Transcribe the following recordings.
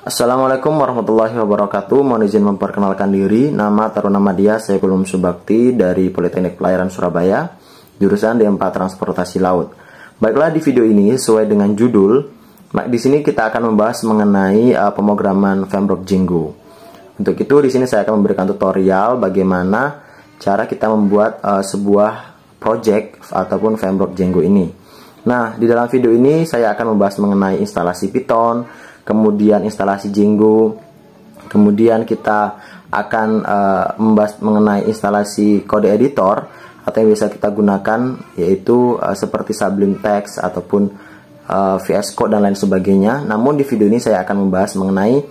Assalamualaikum warahmatullahi wabarakatuh. Mohon izin memperkenalkan diri. Nama Taruna Madya Saikulum Subakti dari Politeknik Pelayaran Surabaya, jurusan D4 Transportasi Laut. Baiklah, di video ini sesuai dengan judul, di sini kita akan membahas mengenai pemrograman Fembrox Django. Untuk itu di sini saya akan memberikan tutorial bagaimana cara kita membuat sebuah project ataupun Fembrox Django ini. Nah, di dalam video ini saya akan membahas mengenai instalasi Python, kemudian instalasi Django, kemudian kita akan membahas mengenai instalasi kode editor atau yang bisa kita gunakan, yaitu seperti Sublime Text ataupun VS Code dan lain sebagainya. Namun di video ini saya akan membahas mengenai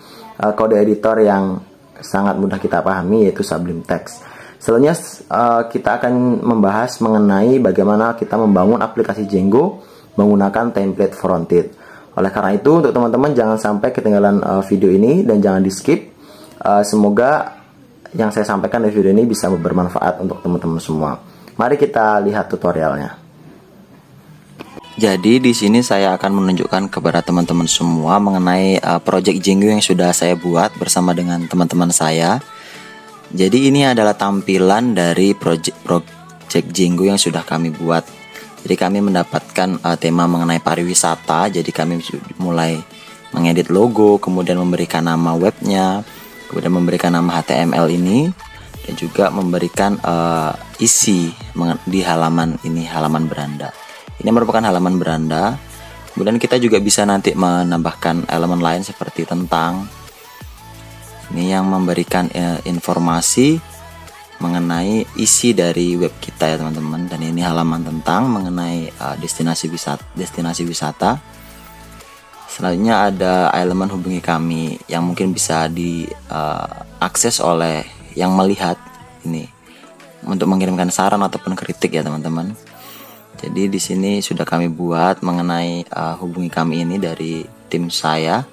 kode editor yang sangat mudah kita pahami, yaitu Sublime Text. Selanjutnya kita akan membahas mengenai bagaimana kita membangun aplikasi Django menggunakan template fronted. Oleh karena itu, untuk teman-teman jangan sampai ketinggalan video ini dan jangan di skip. Semoga yang saya sampaikan di video ini bisa bermanfaat untuk teman-teman semua. Mari kita lihat tutorialnya. Jadi di sini saya akan menunjukkan kepada teman-teman semua mengenai project Django yang sudah saya buat bersama dengan teman-teman saya. Jadi ini adalah tampilan dari project Django yang sudah kami buat. Jadi kami mendapatkan tema mengenai pariwisata. Jadi kami mulai mengedit logo, kemudian memberikan nama webnya, kemudian memberikan nama HTML ini, dan juga memberikan isi di halaman ini, halaman beranda. Ini merupakan halaman beranda. Kemudian kita juga bisa nanti menambahkan elemen lain seperti tentang. Ini yang memberikan informasi mengenai isi dari web kita ya teman-teman. Dan ini halaman tentang mengenai destinasi wisata. Selanjutnya ada elemen hubungi kami yang mungkin bisa diakses oleh yang melihat ini untuk mengirimkan saran ataupun kritik ya teman-teman. Jadi di sini sudah kami buat mengenai hubungi kami ini dari tim saya.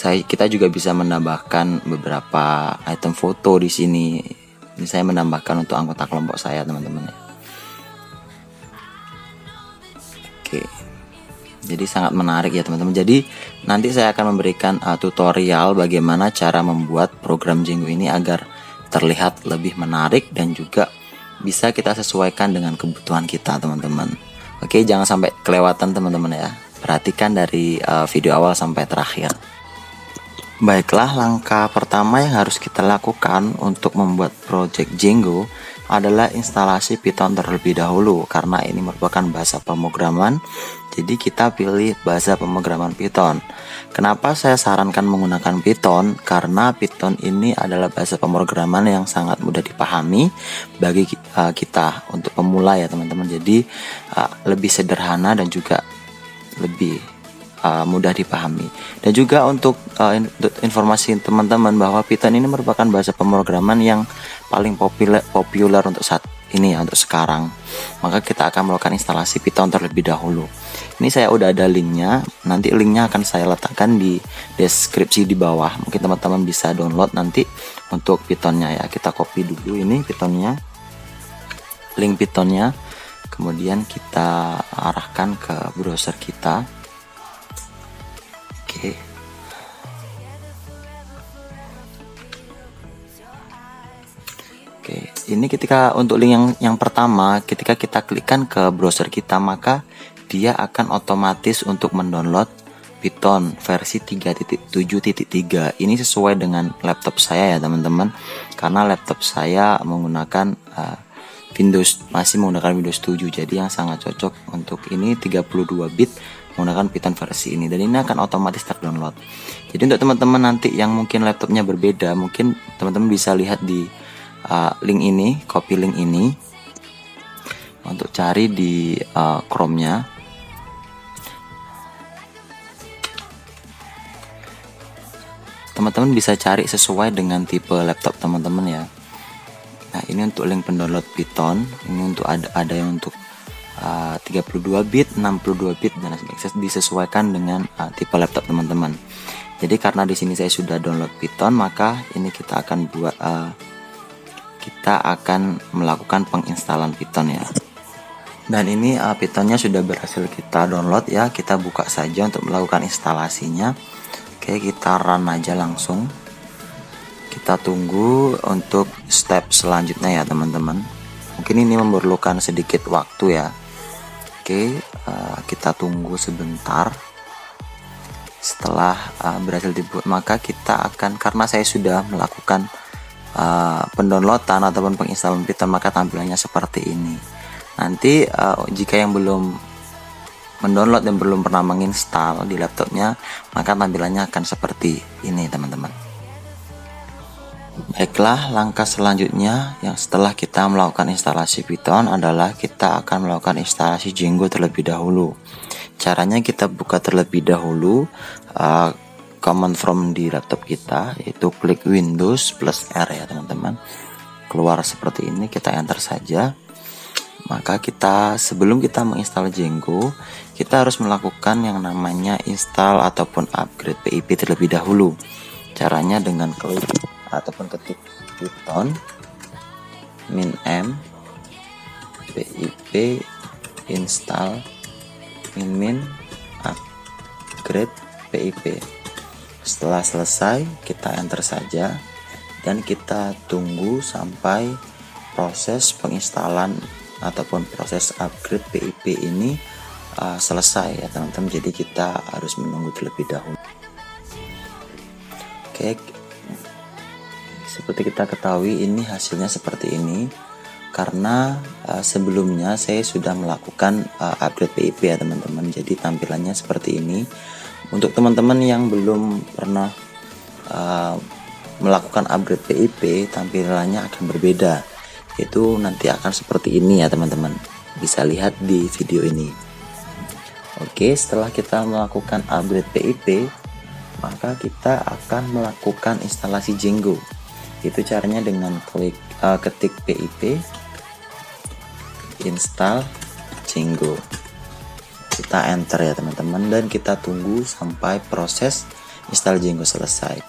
Kita juga bisa menambahkan beberapa item foto di sini. Ini saya menambahkan untuk anggota kelompok saya, teman-teman. Oke. Jadi sangat menarik ya, teman-teman. Jadi nanti saya akan memberikan tutorial bagaimana cara membuat program Django ini agar terlihat lebih menarik dan juga bisa kita sesuaikan dengan kebutuhan kita, teman-teman. Oke, jangan sampai kelewatan, teman-teman ya. Perhatikan dari video awal sampai terakhir. Baiklah, langkah pertama yang harus kita lakukan untuk membuat project Django adalah instalasi Python terlebih dahulu, karena ini merupakan bahasa pemrograman. Jadi kita pilih bahasa pemrograman Python. Kenapa saya sarankan menggunakan Python? Karena Python ini adalah bahasa pemrograman yang sangat mudah dipahami bagi kita untuk pemula ya teman-teman. Jadi lebih sederhana dan juga lebih mudah dipahami. Dan juga untuk informasi teman-teman bahwa Python ini merupakan bahasa pemrograman yang paling populer untuk saat ini ya, untuk sekarang. Maka kita akan melakukan instalasi Python terlebih dahulu. Ini saya udah ada linknya. Nanti linknya akan saya letakkan di deskripsi di bawah. Mungkin teman-teman bisa download nanti untuk Pythonnya ya. Kita copy dulu ini Pythonnya, link Pythonnya. Kemudian kita arahkan ke browser kita. Oke, ini ketika untuk link yang pertama, ketika kita klikkan ke browser kita, maka dia akan otomatis untuk mendownload Python versi 3.7.3. Ini sesuai dengan laptop saya ya teman-teman, karena laptop saya menggunakan masih menggunakan Windows 7, jadi yang sangat cocok untuk ini 32 bit menggunakan Python versi ini, dan ini akan otomatis terdownload. Jadi untuk teman-teman nanti yang mungkin laptopnya berbeda, mungkin teman-teman bisa lihat di link ini, copy link ini untuk cari di Chrome-nya. Teman-teman bisa cari sesuai dengan tipe laptop teman-teman ya. Nah, ini untuk link pendownload Python. Ini untuk ada yang untuk 32 bit, 62 bit, dan disesuaikan dengan tipe laptop teman-teman. Jadi karena di sini saya sudah download Python, maka ini kita akan melakukan penginstalan Python ya. Dan ini Pythonnya sudah berhasil kita download ya. Kita buka saja untuk melakukan instalasinya. Oke, kita run aja langsung. Kita tunggu untuk step selanjutnya ya teman-teman. Mungkin ini memerlukan sedikit waktu ya. Oke, kita tunggu sebentar. Setelah berhasil dibuat, maka kita akan, karena saya sudah melakukan pendownloadan ataupun penginstalan Python, maka tampilannya seperti ini. Nanti jika yang belum mendownload dan belum pernah menginstal di laptopnya, maka tampilannya akan seperti ini teman-teman. Baiklah, langkah selanjutnya yang setelah kita melakukan instalasi Python adalah kita akan melakukan instalasi Django terlebih dahulu. Caranya kita buka terlebih dahulu command from di laptop kita, yaitu klik Windows plus R ya teman-teman. Keluar seperti ini, kita enter saja. Maka sebelum kita menginstal Django, kita harus melakukan yang namanya install ataupun upgrade PIP terlebih dahulu. Caranya dengan klik ataupun ketik Python -m pip install min upgrade PIP. Setelah selesai, kita enter saja dan kita tunggu sampai proses penginstalan ataupun proses upgrade PIP ini selesai ya teman-teman. Jadi kita harus menunggu terlebih dahulu. Oke, seperti kita ketahui ini hasilnya seperti ini karena sebelumnya saya sudah melakukan upgrade PIP ya teman-teman. Jadi tampilannya seperti ini. Untuk teman-teman yang belum pernah melakukan upgrade PIP, tampilannya akan berbeda. Itu nanti akan seperti ini ya teman-teman, bisa lihat di video ini. Oke, setelah kita melakukan upgrade PIP, maka kita akan melakukan instalasi Django. Itu caranya dengan ketik PIP install Django, kita enter ya teman-teman, dan kita tunggu sampai proses install Django selesai.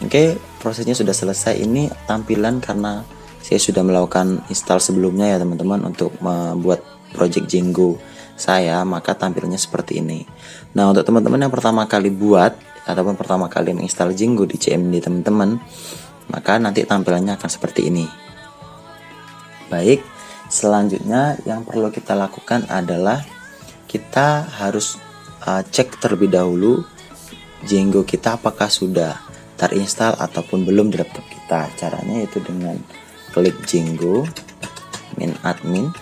Oke, prosesnya sudah selesai. Ini tampilan karena saya sudah melakukan install sebelumnya ya teman-teman untuk membuat project Django saya, maka tampilannya seperti ini. Nah, untuk teman-teman yang pertama kali buat ataupun pertama kali menginstal Django di CMD teman-teman, maka nanti tampilannya akan seperti ini. Baik, selanjutnya yang perlu kita lakukan adalah kita harus cek terlebih dahulu Django kita apakah sudah terinstall ataupun belum di laptop kita. Caranya yaitu dengan klik Django min admin,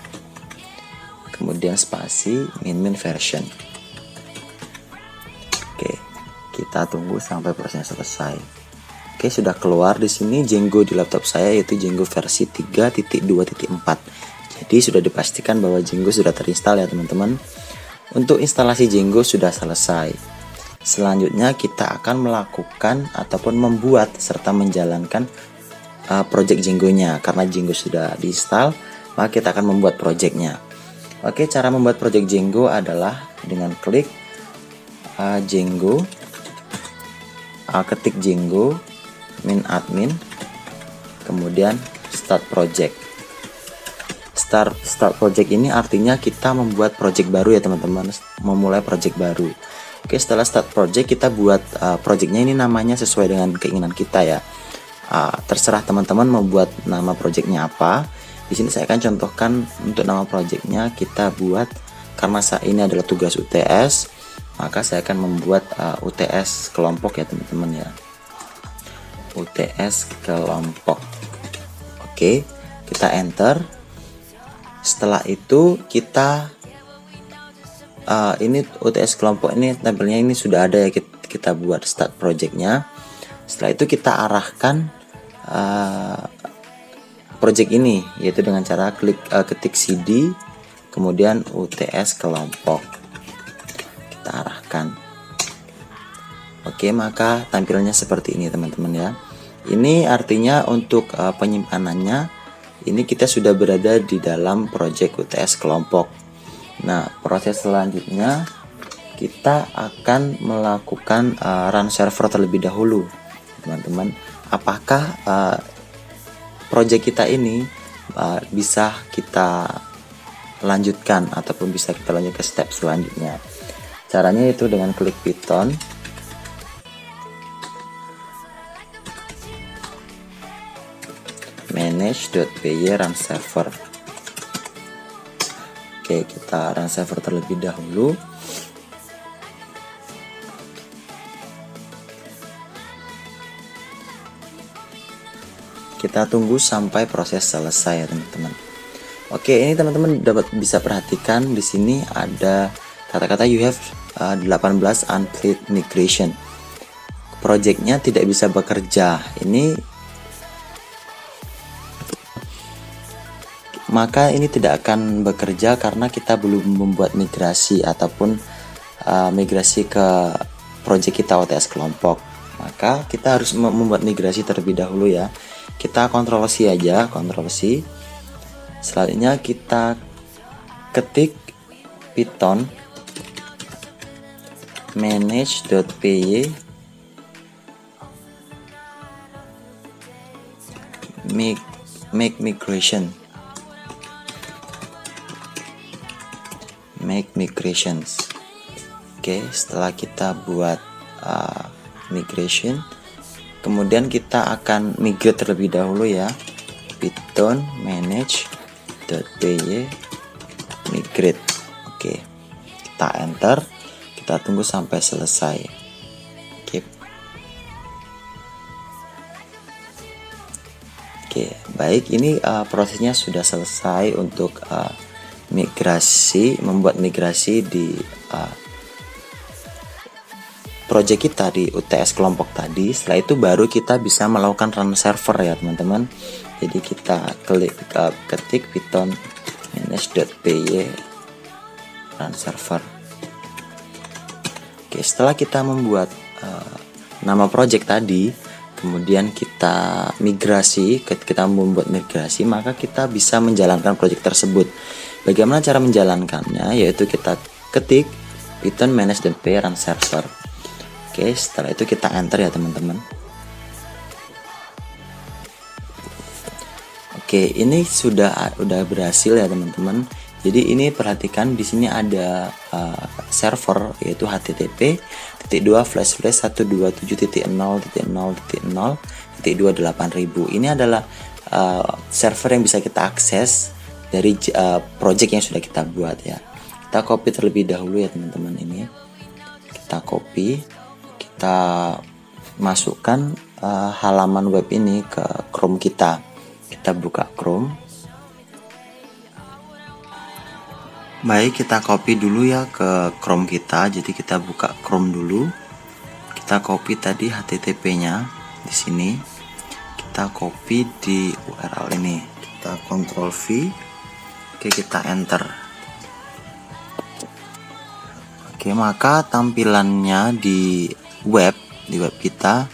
kemudian spasi min version. Oke, kita tunggu sampai prosesnya selesai. Oke, sudah keluar di sini Django di laptop saya, yaitu Django versi 3.2.4. Jadi sudah dipastikan bahwa Django sudah terinstall ya teman-teman. Untuk instalasi Django sudah selesai. Selanjutnya kita akan melakukan ataupun membuat serta menjalankan project Django-nya. Karena Django sudah diinstal, maka kita akan membuat project-nya. Oke, cara membuat project Django adalah dengan klik Django, ketik Django min admin, kemudian start project. Start project ini artinya kita membuat project baru ya teman-teman, memulai project baru. Oke, setelah start project kita buat projectnya ini namanya sesuai dengan keinginan kita ya. Terserah teman-teman membuat nama projectnya apa. Di sini saya akan contohkan untuk nama projectnya kita buat, karena ini adalah tugas UTS, maka saya akan membuat UTS kelompok ya teman-teman ya. UTS kelompok. Oke, kita enter. Setelah itu kita ini UTS kelompok ini tampilnya ini sudah ada ya, kita buat start projectnya. Setelah itu kita arahkan project ini, yaitu dengan cara ketik cd kemudian UTS kelompok, kita arahkan. Oke, maka tampilannya seperti ini teman-teman ya. Ini artinya untuk penyimpanannya ini kita sudah berada di dalam project UTS kelompok. Nah, proses selanjutnya kita akan melakukan run server terlebih dahulu teman-teman. Apakah project kita ini bisa kita lanjutkan ataupun bisa kita lanjut ke step selanjutnya. Caranya itu dengan klik Python, manage.py run server. Oke, kita run server terlebih dahulu. Kita tunggu sampai proses selesai ya teman-teman. Oke, ini teman-teman bisa perhatikan di sini ada kata-kata you have 18 unpaid migration. Projectnya tidak bisa bekerja. Maka ini tidak akan bekerja karena kita belum membuat migrasi ataupun migrasi ke project kita OTS kelompok. Maka kita harus membuat migrasi terlebih dahulu ya. Kita Ctrl+C aja, Ctrl+C. Selanjutnya kita ketik Python manage.py make migrations. Oke, setelah kita buat migration, kemudian kita akan migrate terlebih dahulu ya. Python manage.py migrate. Oke, kita enter, kita tunggu sampai selesai. Oke, baik, ini prosesnya sudah selesai untuk membuat migrasi di project kita di UTS kelompok tadi. Setelah itu baru kita bisa melakukan run server ya teman-teman. Jadi kita ketik Python manage.py run server. Oke, setelah kita membuat nama project tadi, kemudian kita membuat migrasi, maka kita bisa menjalankan project tersebut. Bagaimana cara menjalankannya? Yaitu kita ketik Python manage.py run server. Oke, setelah itu kita enter ya teman-teman. Oke, ini sudah berhasil ya teman-teman. Jadi ini perhatikan di sini ada server yaitu http://127.0.0.0.28000. Ini adalah server yang bisa kita akses dari project yang sudah kita buat ya. Kita copy terlebih dahulu ya teman-teman. Ini kita copy, kita masukkan halaman web ini ke Chrome kita. Kita buka Chrome. Baik, kita copy dulu ya ke Chrome kita. Jadi kita buka Chrome dulu. Kita copy tadi HTTP-nya di sini. Kita copy di URL ini. Kita Ctrl V. Oke, kita enter. Oke, maka tampilannya di web kita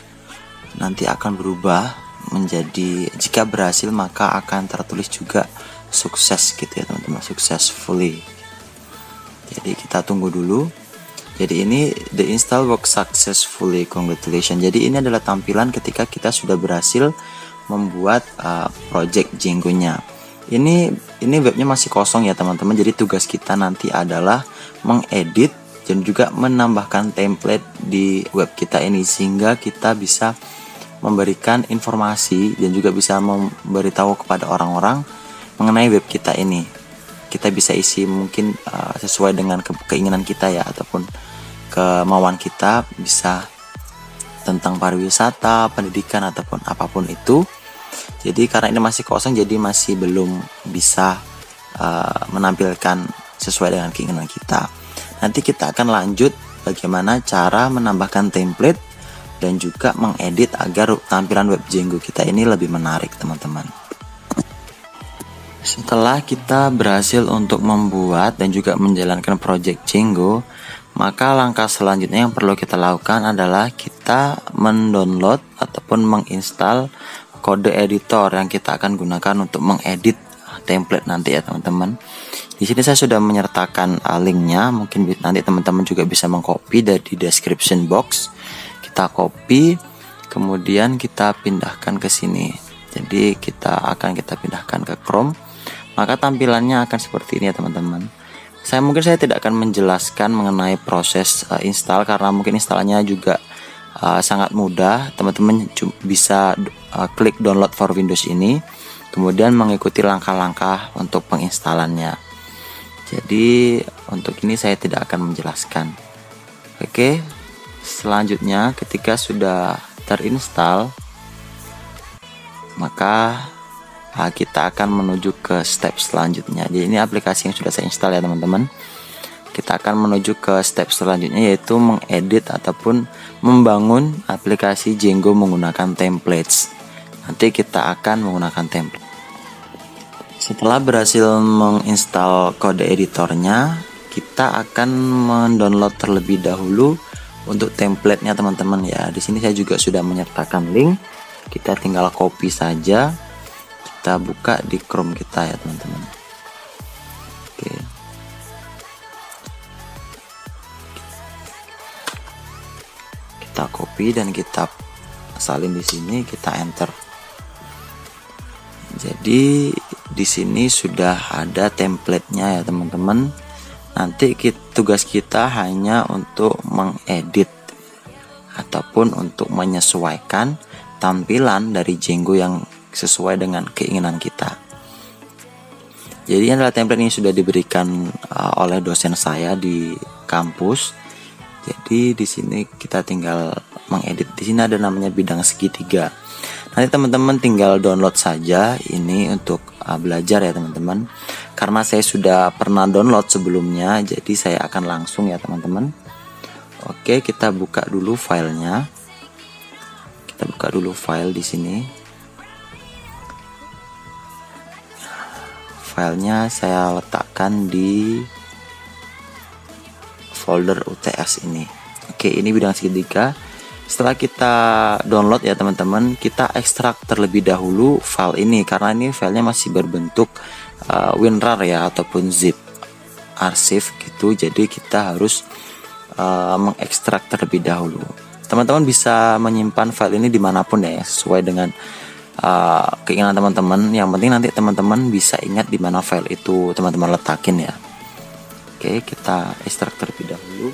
nanti akan berubah menjadi, jika berhasil maka akan tertulis juga sukses gitu ya teman-teman, successfully. Jadi kita tunggu dulu. Jadi ini the install work successfully, congratulations. Jadi ini adalah tampilan ketika kita sudah berhasil membuat project Django-nya. Ini webnya masih kosong ya teman-teman. Jadi tugas kita nanti adalah mengedit dan juga menambahkan template di web kita ini, sehingga kita bisa memberikan informasi dan juga bisa memberitahu kepada orang-orang mengenai web kita ini. Kita bisa isi mungkin sesuai dengan keinginan kita ya, ataupun kemauan kita, bisa tentang pariwisata, pendidikan, ataupun apapun itu. Jadi karena ini masih kosong, jadi masih belum bisa menampilkan sesuai dengan keinginan kita. Nanti kita akan lanjut bagaimana cara menambahkan template dan juga mengedit agar tampilan web Django kita ini lebih menarik teman-teman. Setelah kita berhasil untuk membuat dan juga menjalankan project Django, maka langkah selanjutnya yang perlu kita lakukan adalah kita mendownload ataupun menginstal kode editor yang kita akan gunakan untuk mengedit template nanti ya teman-teman. Di sini saya sudah menyertakan linknya, mungkin nanti teman-teman juga bisa mengcopy dari description box. Kita copy, kemudian kita pindahkan ke sini. Jadi kita pindahkan ke Chrome. maka tampilannya akan seperti ini ya teman-teman. Saya tidak akan menjelaskan mengenai proses install karena mungkin instalnya juga sangat mudah. Teman-teman bisa klik download for Windows ini, kemudian mengikuti langkah-langkah untuk penginstalannya. Jadi untuk ini saya tidak akan menjelaskan. Oke, selanjutnya ketika sudah terinstall, maka kita akan menuju ke step selanjutnya. Jadi ini aplikasi yang sudah saya install ya teman-teman. Kita akan menuju ke step selanjutnya, yaitu mengedit ataupun membangun aplikasi Django menggunakan templates. Nanti kita akan menggunakan template. Setelah berhasil menginstal kode editornya, kita akan mendownload terlebih dahulu untuk templatenya teman-teman ya. Di sini saya juga sudah menyertakan link. Kita tinggal copy saja. Kita buka di Chrome kita ya teman-teman. Oke. Kita copy dan kita salin di sini, kita enter. Jadi di sini sudah ada templatenya ya teman-teman. Nanti tugas kita hanya untuk mengedit ataupun untuk menyesuaikan tampilan dari Django yang sesuai dengan keinginan kita. Jadi ini adalah template yang sudah diberikan oleh dosen saya di kampus. Jadi di sini kita tinggal mengedit. Di sini ada namanya bidang segitiga. Nanti teman-teman tinggal download saja ini untuk belajar ya teman-teman. Karena saya sudah pernah download sebelumnya, jadi saya akan langsung ya teman-teman. Oke, kita buka dulu filenya. Kita buka dulu file di sini. Filenya saya letakkan di folder UTS ini. Oke, ini bidang segitiga. Setelah kita download ya teman-teman, kita ekstrak terlebih dahulu file ini karena ini filenya masih berbentuk WinRAR ya ataupun zip arsip gitu. Jadi kita harus mengekstrak terlebih dahulu. Teman-teman bisa menyimpan file ini dimanapun ya, sesuai dengan keinginan teman-teman. Yang penting nanti teman-teman bisa ingat di mana file itu teman-teman letakin ya. Oke, kita ekstrak terlebih dahulu.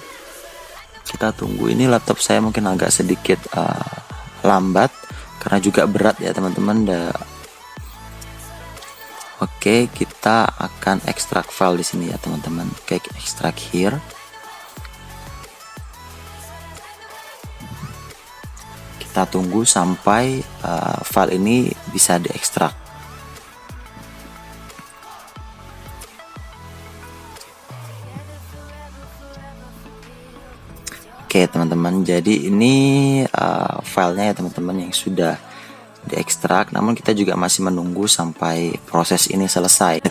Kita tunggu. Ini laptop saya mungkin agak sedikit lambat karena juga berat ya teman-teman. Oke, kita akan ekstrak file di sini ya teman-teman. Oke, ekstrak here. Kita tunggu sampai file ini bisa diekstrak. Oke teman-teman, jadi ini filenya ya teman-teman yang sudah diekstrak. Namun kita juga masih menunggu sampai proses ini selesai.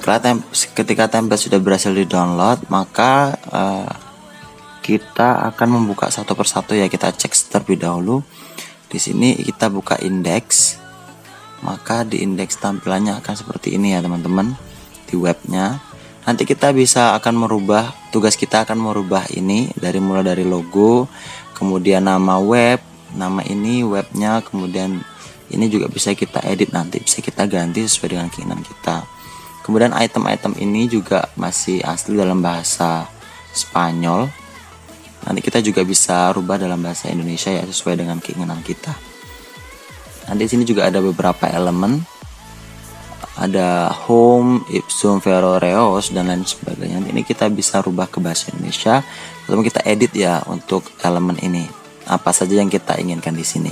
Ketika template sudah berhasil di-download, maka kita akan membuka satu persatu ya. Kita cek terlebih dahulu. Di sini kita buka indeks. Maka di indeks tampilannya akan seperti ini ya teman-teman di webnya. Nanti kita tugas kita akan merubah ini mulai dari logo, kemudian nama web, nama ini webnya, kemudian ini juga bisa kita edit, nanti bisa kita ganti sesuai dengan keinginan kita. Kemudian item-item ini juga masih asli dalam bahasa Spanyol. Nanti kita juga bisa rubah dalam bahasa Indonesia ya, sesuai dengan keinginan kita. Nanti di sini juga ada beberapa elemen. Ada home, ipsum, vero, reos, dan lain sebagainya. Ini kita bisa rubah ke bahasa Indonesia, lalu kita edit ya untuk elemen ini. Apa saja yang kita inginkan di sini.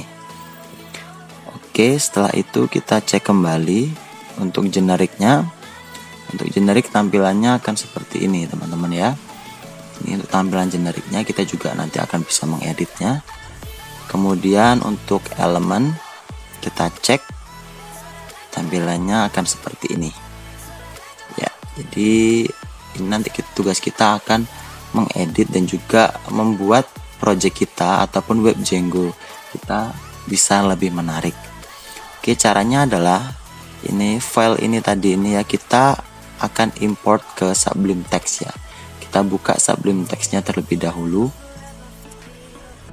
Oke, setelah itu kita cek kembali untuk generiknya. Untuk generik tampilannya akan seperti ini teman-teman ya. Ini untuk tampilan generiknya, kita juga nanti akan bisa mengeditnya. Kemudian untuk elemen kita cek tampilannya akan seperti ini ya. Jadi ini nanti tugas kita akan mengedit dan juga membuat project kita ataupun web Django kita bisa lebih menarik. Oke, caranya adalah ini file ini tadi ini ya, kita akan import ke Sublime Text ya. Kita buka Sublime Text-nya terlebih dahulu.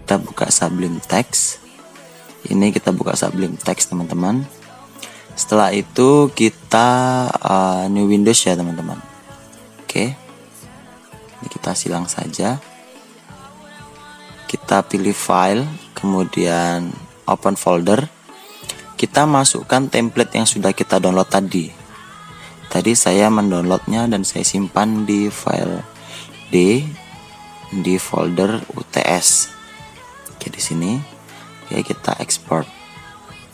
Kita buka Sublime Text. Ini kita buka Sublime Text teman-teman. Setelah itu kita new Windows ya teman-teman. Oke, ini kita silang saja. Kita pilih file, kemudian open folder. Kita masukkan template yang sudah kita download tadi. Tadi saya mendownloadnya dan saya simpan di file D di folder UTS. Oke, di sini. Oke, kita ekspor.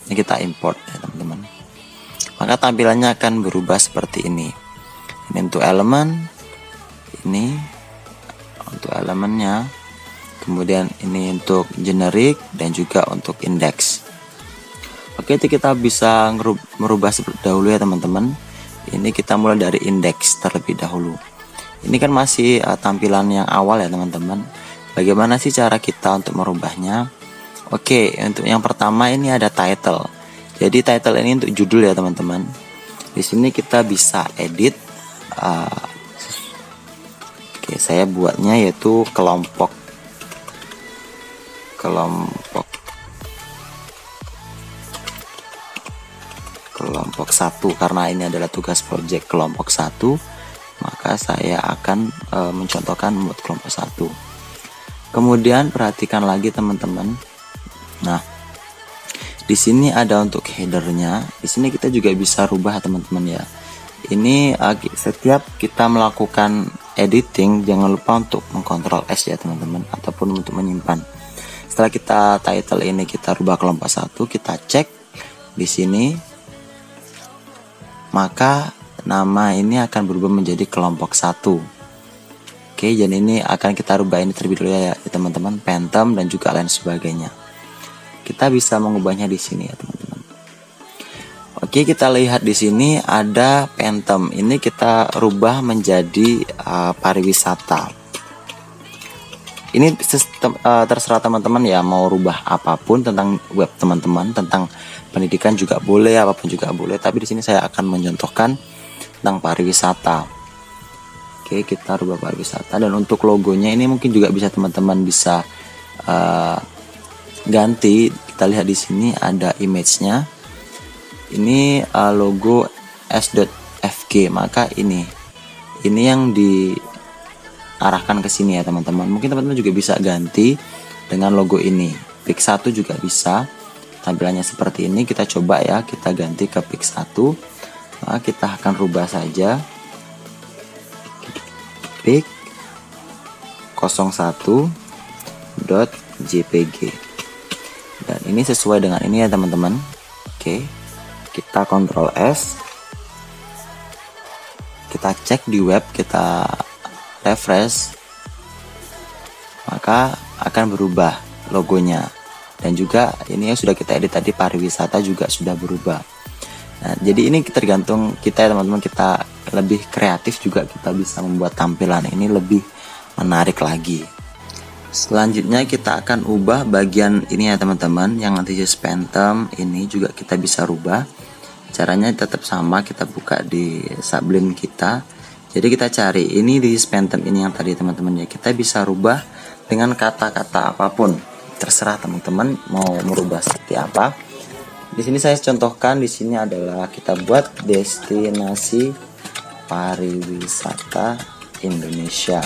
Ini kita import ya teman-teman. Maka tampilannya akan berubah seperti ini. Ini untuk elemen, ini untuk elemennya, kemudian ini untuk generic dan juga untuk index. Oke, itu kita bisa merubah seperti dahulu ya teman-teman. Ini kita mulai dari index terlebih dahulu. Ini kan masih tampilan yang awal ya teman-teman. Bagaimana sih cara kita untuk merubahnya? Oke, untuk yang pertama ini ada title. Jadi title ini untuk judul ya teman-teman. Di sini kita bisa edit. Oke, saya buatnya yaitu kelompok 1 karena ini adalah tugas project kelompok 1, maka saya akan mencontohkan membuat kelompok 1. Kemudian perhatikan lagi teman-teman. Nah, di sini ada untuk headernya. Di sini kita juga bisa rubah teman-teman ya. Ini setiap kita melakukan editing jangan lupa untuk mengkontrol S ya teman-teman, ataupun untuk menyimpan. Setelah kita title ini kita rubah kelompok 1, kita cek di sini, maka nama ini akan berubah menjadi kelompok 1. Oke, jadi ini akan kita rubah ini terlebih dahulu ya teman-teman, Phantom dan juga lain sebagainya. Kita bisa mengubahnya di sini ya teman-teman. Oke, kita lihat di sini ada Phantom. Ini kita rubah menjadi pariwisata. Ini terserah teman-teman ya, mau rubah apapun tentang web teman-teman, tentang pendidikan juga boleh, apapun juga boleh. Tapi di sini saya akan mencontohkan tentang pariwisata. Oke, kita rubah pariwisata, dan untuk logonya ini mungkin juga bisa teman-teman bisa ganti. Kita lihat di sini ada image-nya. Ini logo s.fg, maka ini yang diarahkan ke sini ya teman-teman. Mungkin teman-teman juga bisa ganti dengan logo ini. Pix1 juga bisa. Tampilannya seperti ini. Kita coba ya, kita ganti ke Pix1. Nah, kita akan rubah saja Pix01.jpg. Dan ini sesuai dengan ini ya teman-teman. Oke, kita Ctrl S, kita cek di web, kita refresh, maka akan berubah logonya. Dan juga ini yang sudah kita edit tadi, pariwisata juga sudah berubah. Nah, jadi ini tergantung kita ya teman-teman, kita lebih kreatif juga, kita bisa membuat tampilan ini lebih menarik lagi. Selanjutnya kita akan ubah bagian ini ya teman-teman, yang anti-jazz Phantom ini juga kita bisa rubah. Caranya tetap sama, kita buka di Sublime kita. Jadi kita cari ini di Phantom ini yang tadi teman-teman ya, kita bisa rubah dengan kata-kata apapun. Terserah teman-teman mau merubah seperti apa. Di sini saya contohkan, di sini adalah kita buat destinasi pariwisata Indonesia.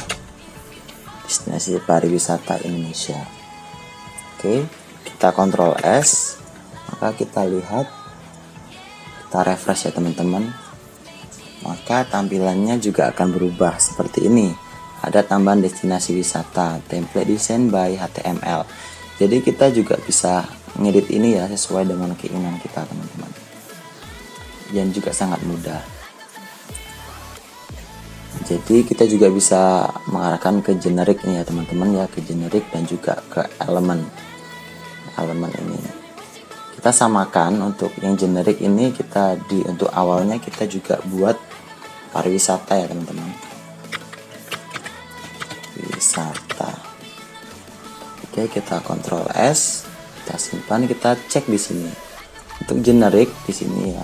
Destinasi pariwisata Indonesia. Oke, kita Ctrl S, maka kita lihat, kita refresh ya teman-teman, maka tampilannya juga akan berubah seperti ini. Ada tambahan destinasi wisata, template design by HTML. Jadi kita juga bisa ngedit ini ya sesuai dengan keinginan kita teman-teman, dan juga sangat mudah. Jadi kita juga bisa mengarahkan ke generik ini ya teman-teman ya, ke generik dan juga ke elemen ini. Kita samakan untuk yang generik ini, kita untuk awalnya kita juga buat pariwisata ya teman-teman. Wisata. Oke, kita Ctrl S, kita simpan, kita cek di sini. Untuk generik di sini ya,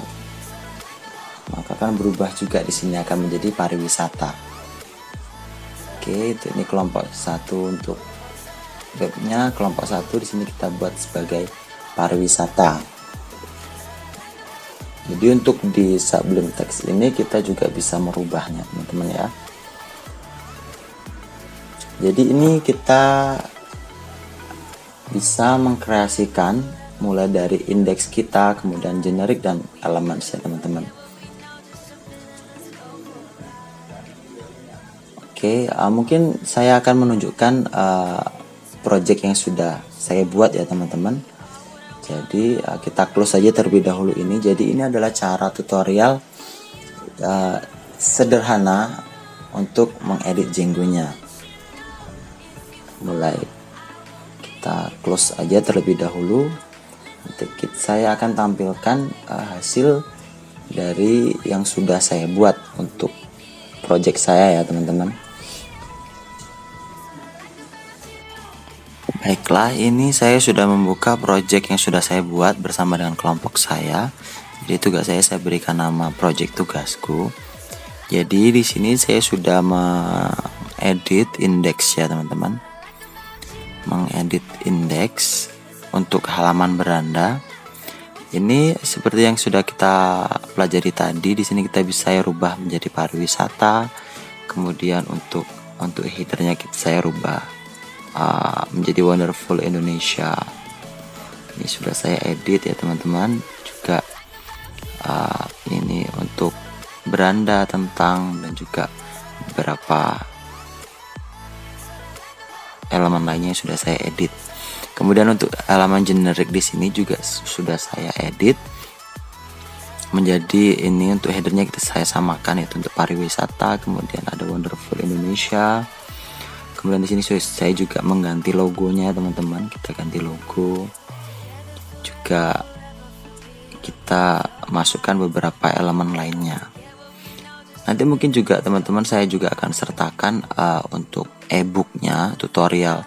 maka akan berubah juga, di sini akan menjadi pariwisata. Oke, itu ini kelompok 1 untuk webnya, kelompok 1 di sini kita buat sebagai pariwisata. Jadi untuk di Sublime Text ini kita juga bisa merubahnya teman-teman ya. Jadi ini kita bisa mengkreasikan mulai dari indeks kita, kemudian generic dan elements ya teman-teman. Oke, mungkin saya akan menunjukkan project yang sudah saya buat ya teman-teman. Jadi kita close saja terlebih dahulu ini. Jadi ini adalah cara tutorial sederhana untuk mengedit Django-nya. Mulai kita close aja terlebih dahulu. Nanti saya akan tampilkan hasil dari yang sudah saya buat untuk project saya ya teman-teman. Baiklah, ini saya sudah membuka project yang sudah saya buat bersama dengan kelompok saya. Jadi tugas saya berikan nama project tugasku. Jadi di sini saya sudah mengedit indeks ya teman-teman. Mengedit indeks untuk halaman beranda. Ini seperti yang sudah kita pelajari tadi. Di sini kita bisa rubah menjadi pariwisata. Kemudian untuk headernya saya rubah menjadi Wonderful Indonesia. Ini sudah saya edit ya teman-teman. Juga ini untuk beranda tentang dan juga beberapa elemen lainnya sudah saya edit. Kemudian untuk halaman generic di sini juga sudah saya edit menjadi ini untuk headernya saya samakan yaitu untuk pariwisata. Kemudian ada Wonderful Indonesia. Kemudian di sini saya juga mengganti logonya teman-teman. Kita ganti logo. Juga kita masukkan beberapa elemen lainnya. Nanti mungkin juga teman-teman saya juga akan sertakan untuk e-booknya, tutorial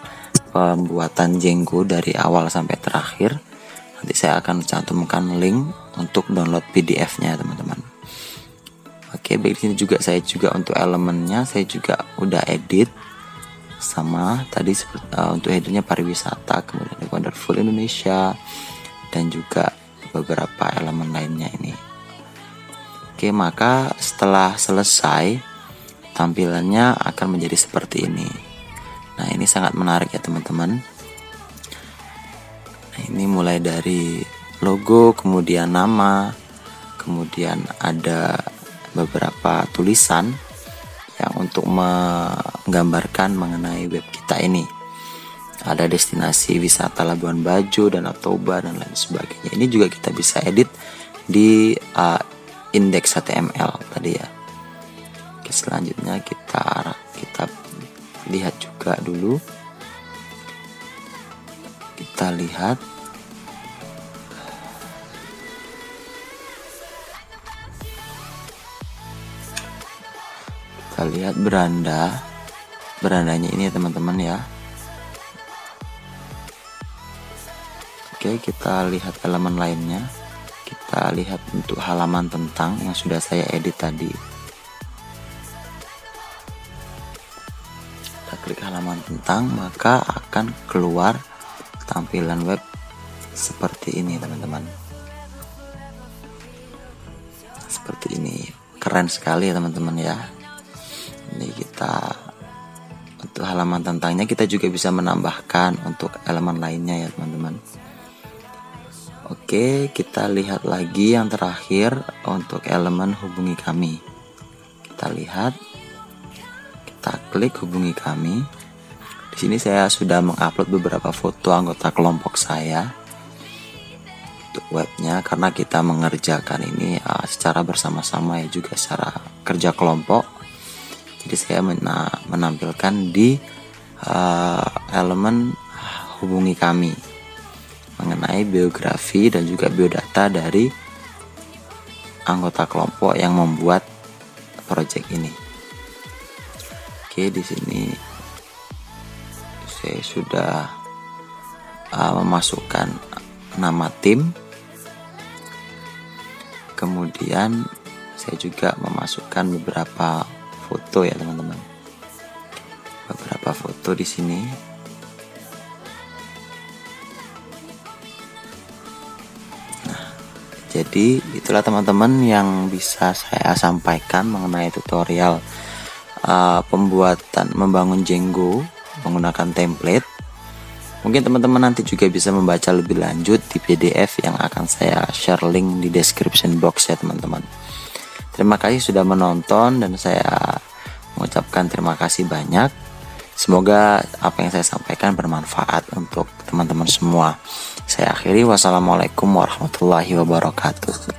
pembuatan Django dari awal sampai terakhir. Nanti saya akan cantumkan link untuk download PDF-nya teman-teman. Oke, baik, di sini juga saya juga untuk elemennya saya juga udah edit sama tadi untuk headernya pariwisata, kemudian Wonderful Indonesia dan juga beberapa elemen lainnya ini. Oke, maka setelah selesai tampilannya akan menjadi seperti ini. Nah, ini sangat menarik ya teman-teman. Nah, ini mulai dari logo, kemudian nama, kemudian ada beberapa tulisan yang untuk menggambarkan mengenai web kita ini. Ada destinasi wisata Labuan Bajo, Danau Toba dan lain sebagainya. Ini juga kita bisa edit di indeks HTML tadi ya. Oke, selanjutnya kita lihat juga dulu. Kita lihat berandanya ini ya teman-teman ya. Oke, kita lihat elemen lainnya. Kita lihat untuk halaman tentang yang sudah saya edit tadi. Kita klik halaman tentang, maka akan keluar tampilan web seperti ini teman-teman. Seperti ini, keren sekali ya teman-teman ya. Ini kita untuk halaman tentangnya kita juga bisa menambahkan untuk elemen lainnya ya teman-teman. Oke, kita lihat lagi yang terakhir untuk elemen hubungi kami. Kita lihat, kita klik hubungi kami. Di sini saya sudah mengupload beberapa foto anggota kelompok saya untuk webnya karena kita mengerjakan ini secara bersama-sama ya, juga secara kerja kelompok. Jadi saya menampilkan di elemen hubungi kami mengenai biografi dan juga biodata dari anggota kelompok yang membuat project ini. Oke, di sini saya sudah memasukkan nama tim. Kemudian saya juga memasukkan beberapa foto ya teman-teman. Beberapa foto di sini. Nah, jadi itulah teman-teman yang bisa saya sampaikan mengenai tutorial pembuatan membangun Django menggunakan template. Mungkin teman-teman nanti juga bisa membaca lebih lanjut di PDF yang akan saya share link di description box ya teman-teman. Terima kasih sudah menonton dan saya mengucapkan terima kasih banyak. Semoga apa yang saya sampaikan bermanfaat untuk teman-teman semua. Saya akhiri, wassalamualaikum warahmatullahi wabarakatuh.